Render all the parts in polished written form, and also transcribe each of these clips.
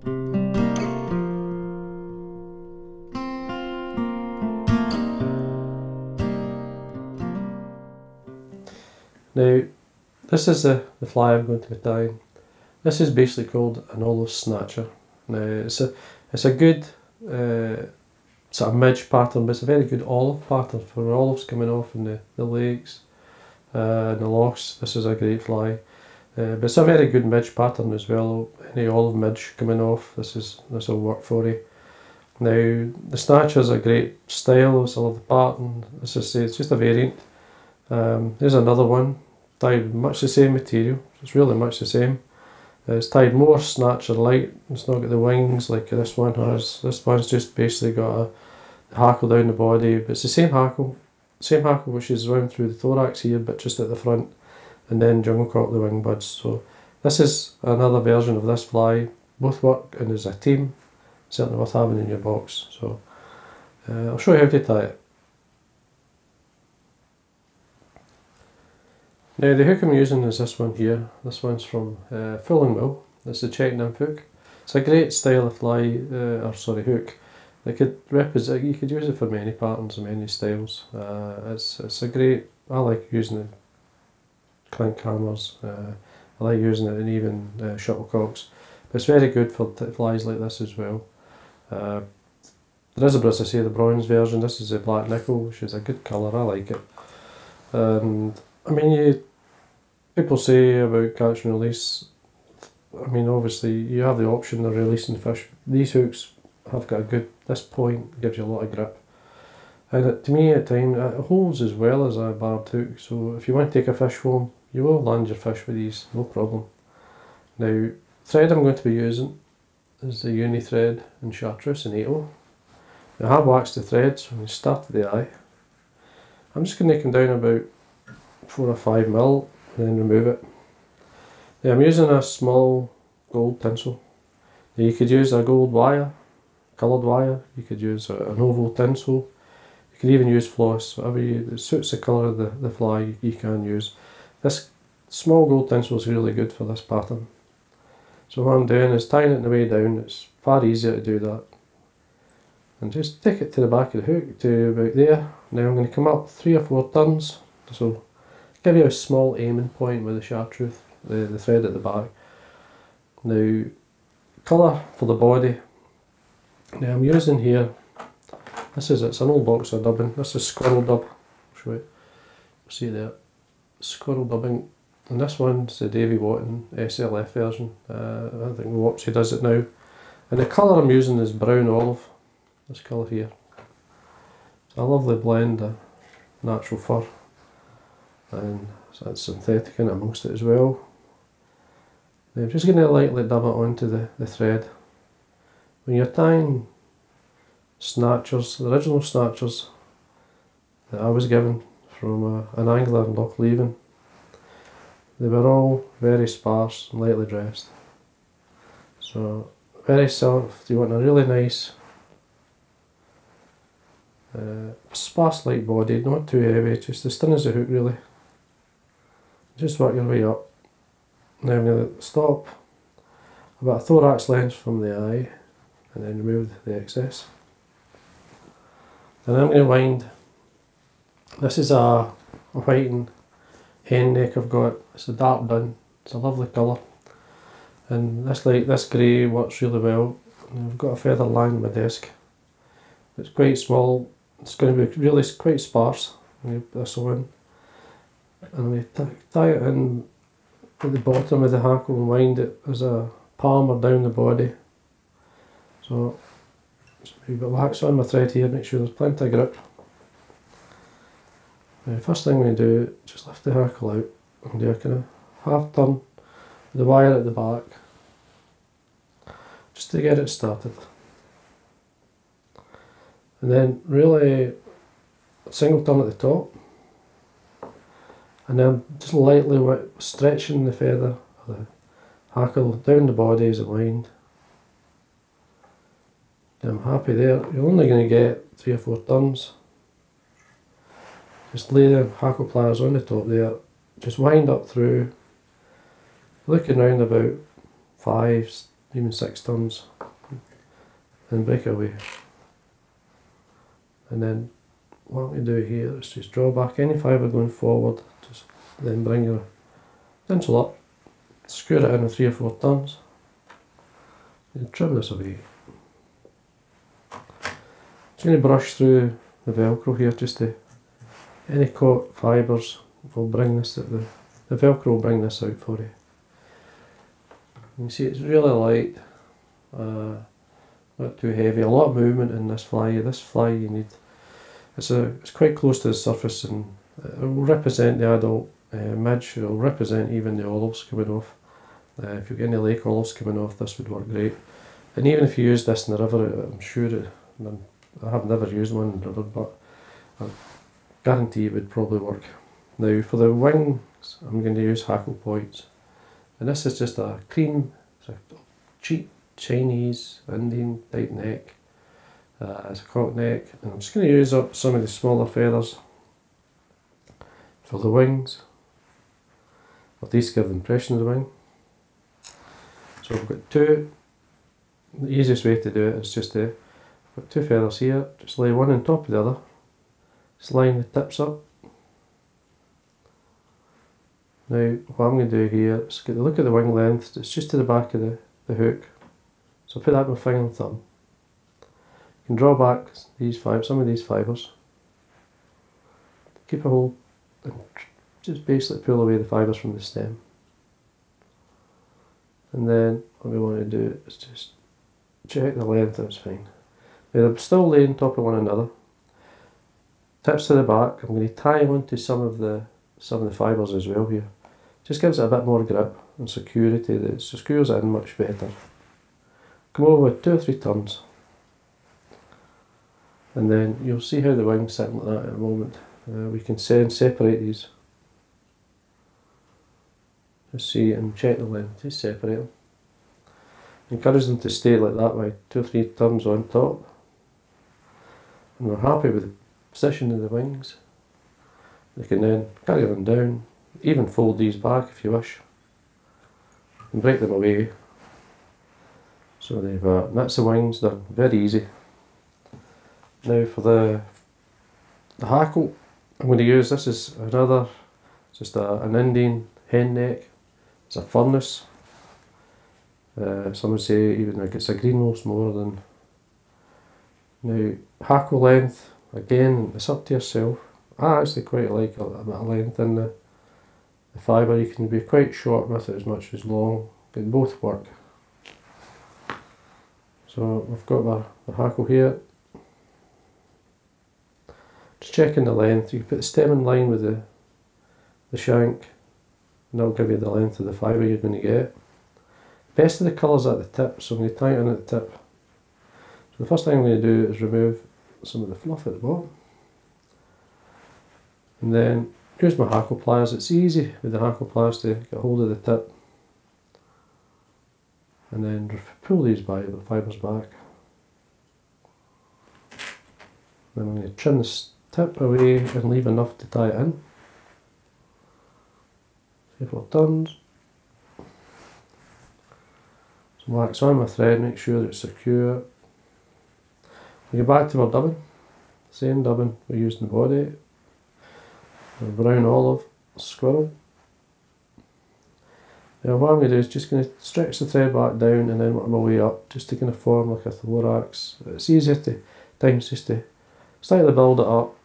Now, this is the fly I'm going to be tying. This is basically called an olive snatcher. Now, it's a good sort of midge pattern, but it's a very good olive pattern for olives coming off in the legs and the locks. This is a great fly. But it's a very good midge pattern as well. Any olive midge coming off, this will work for you. Now, the Snatcher is a great style. I love the pattern. As I say, it's just a variant. There's another one, tied much the same material. It's really much the same. It's tied more Snatcher light. It's not got the wings like this one has. This one's just basically got a hackle down the body, but it's the same hackle which is round through the thorax here, but just at the front, and then jungle cock the wing buds. So this is another version of this fly. Both work, and as a team, certainly worth having in your box. So I'll show you how to tie it. Now, the hook I'm using is this one here. This one's from Full and Will. It's the Czech Nymph hook. It's a great style of fly, hook. You could use it for many patterns and many styles. It's a great. I like using it. Clink hammers. I like using it in even shuttlecocks. But it's very good for flies like this as well. There is, as I say, the bronze version. This is the black nickel, which is a good colour. I like it. And I mean, people say about catch and release. I mean, obviously you have the option of releasing fish. These hooks have got a good. This point gives you a lot of grip, and to me at times it holds as well as a barbed hook. So if you want to take a fish home, you will land your fish with these, no problem. Now, thread I'm going to be using is the uni thread in Chartreuse and 8/0. Now, I have waxed the threads when you start at the eye. I'm just going to come down about 4 or 5 mil and then remove it. Now, I'm using a small gold tinsel. Now, you could use a gold wire, coloured wire. You could use an oval tinsel. You could even use floss. Whatever it suits the colour of the fly, you can use. This small gold tinsel is really good for this pattern. So what I'm doing is tying it on the way down. It's far easier to do that. And just take it to the back of the hook to about there. Now I'm going to come up 3 or 4 turns. So give you a small aiming point with the Chartreuse, the thread at the back. Now, colour for the body. Now I'm using here, it's an old box of dubbing. This is Squirrel dub. I'll show you. See there, Squirrel dubbing. And this one's the Davie McPhail SLF version. I think Wopsy does it now. And the colour I'm using is brown olive. This colour here. It's a lovely blend of natural fur, and that's synthetic in it amongst it as well. Now I'm just going to lightly dab it onto the thread. When you're tying Snatchers, the original Snatchers that I was given from an angler in Lochleven, they were all very sparse and lightly dressed. So very soft. You want a really nice sparse light body, not too heavy, just as thin as the hook really. Just work your way up. Now I'm going to stop about a thorax length from the eye and then remove the excess. And I'm going to wind. This is a whiting hen neck I've got. It's a dark dun. It's a lovely colour. And this grey works really well. And I've got a feather lying on my desk. It's quite small. It's going to be really quite sparse. I'm going to put this on. And I'm going to tie it in at the bottom of the hackle and wind it as a palmer down the body. So just a wee bit of wax on my thread here, make sure there's plenty of grip. Now, first thing I'm going to do is just lift the hackle out and do a kind of half turn with the wire at the back, just to get it started. And then really a single turn at the top, and then just lightly stretching the feather of the hackle down the body as it winds. I'm happy there. You're only going to get 3 or 4 turns. Just lay the hackle pliers on the top there, just wind up through, looking round about 5, even 6 turns. and break it away. And then what we do here is just draw back any fibre going forward, just then bring your tinsel up, screw it in with 3 or 4 turns, and trim this away. Just going to brush through the velcro here just to, any caught fibres will bring this, the velcro will bring this out for you. You can see it's really light, not too heavy, a lot of movement in this fly. This fly you need, it's quite close to the surface, and it will represent the adult midge, it will represent even the olives coming off. If you've got any lake olives coming off, this would work great. And even if you use this in the river, I'm sure I have never used one in the river, but I guarantee it would probably work. Now for the wings, I'm going to use Hackle points, and this is just a cream, it's a cheap Chinese Indian type neck. It's a cock neck, and I'm just going to use up some of the smaller feathers for the wings, or these give the impression of the wing. So I've got two. The easiest way to do it is just to put 2 feathers here, just lay one on top of the other, just line the tips up. Now what I'm going to do here is get a look at the wing length, it's just to the back of the hook. So I'll put that with my finger and thumb. You can draw back some of these fibres, keep a hold, and just basically pull away the fibres from the stem. And then what we want to do is just check the length, that's fine. Now they're still laying on top of one another. Tips to the back, I'm going to tie onto some of the fibres as well here. Just gives it a bit more grip and security, that it secures it in much better. Come over with 2 or 3 turns, and then you'll see how the wings sit like that in a moment. We can separate these. Just see and check the length, just separate them. Encourage them to stay like that by 2 or 3 turns on top. And we're happy with the position of the wings. You can then carry them down, even fold these back if you wish, and break them away. So that's the wings done, very easy. Now for the hackle, I'm going to use, this is another, just an Indian hen neck. It's a furnace. Some would say even like it's a greenhouse more than. Now hackle length, again it's up to yourself. I actually quite like a bit of length in the fibre. You can be quite short with it as much as long, but both work. So we've got the hackle here. Just checking the length, you can put the stem in line with the shank, and that'll give you the length of the fibre you're going to get. Best of the colours at the tip, so I'm going to tie it in at the tip. So the first thing I'm going to do is remove some of the fluff at the bottom. And then use my hackle pliers. It's easy with the hackle pliers to get hold of the tip. And then pull these fibres back. Then I'm going to trim this tip away and leave enough to tie it in. 3 or 4 turns. Some wax on my thread, make sure that it's secure. We go back to our dubbing. Same dubbing we used in the body. A brown olive squirrel. Now what I'm going to do is just going to stretch the thread back down and then work my way up, just to kind of form like a thorax. It's easier to times just to slightly build it up.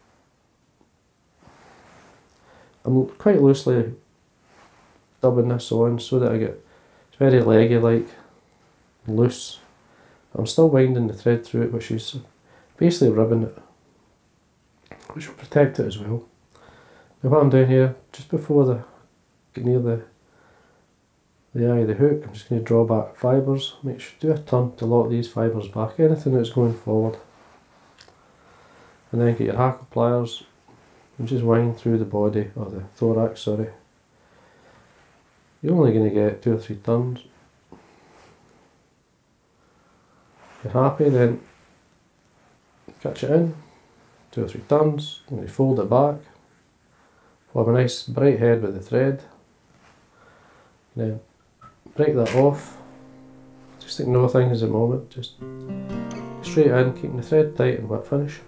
I'm quite loosely dubbing this on so that it's very leggy like, loose. I'm still winding the thread through it, which is basically ribbing it, which will protect it as well. Now what I'm doing here, just before get near the eye of the hook, I'm just going to draw back fibres. Make sure do a turn to lock these fibres back, anything that's going forward. And then get your hackle pliers and just wind through the body, or the thorax, sorry. You're only going to get 2 or 3 turns. If you're happy, then catch it in, 2 or 3 turns, and you fold it back. Form a nice bright head with the thread. Then break that off. Just ignore things a moment. Just straight in, keeping the thread tight and whip finish.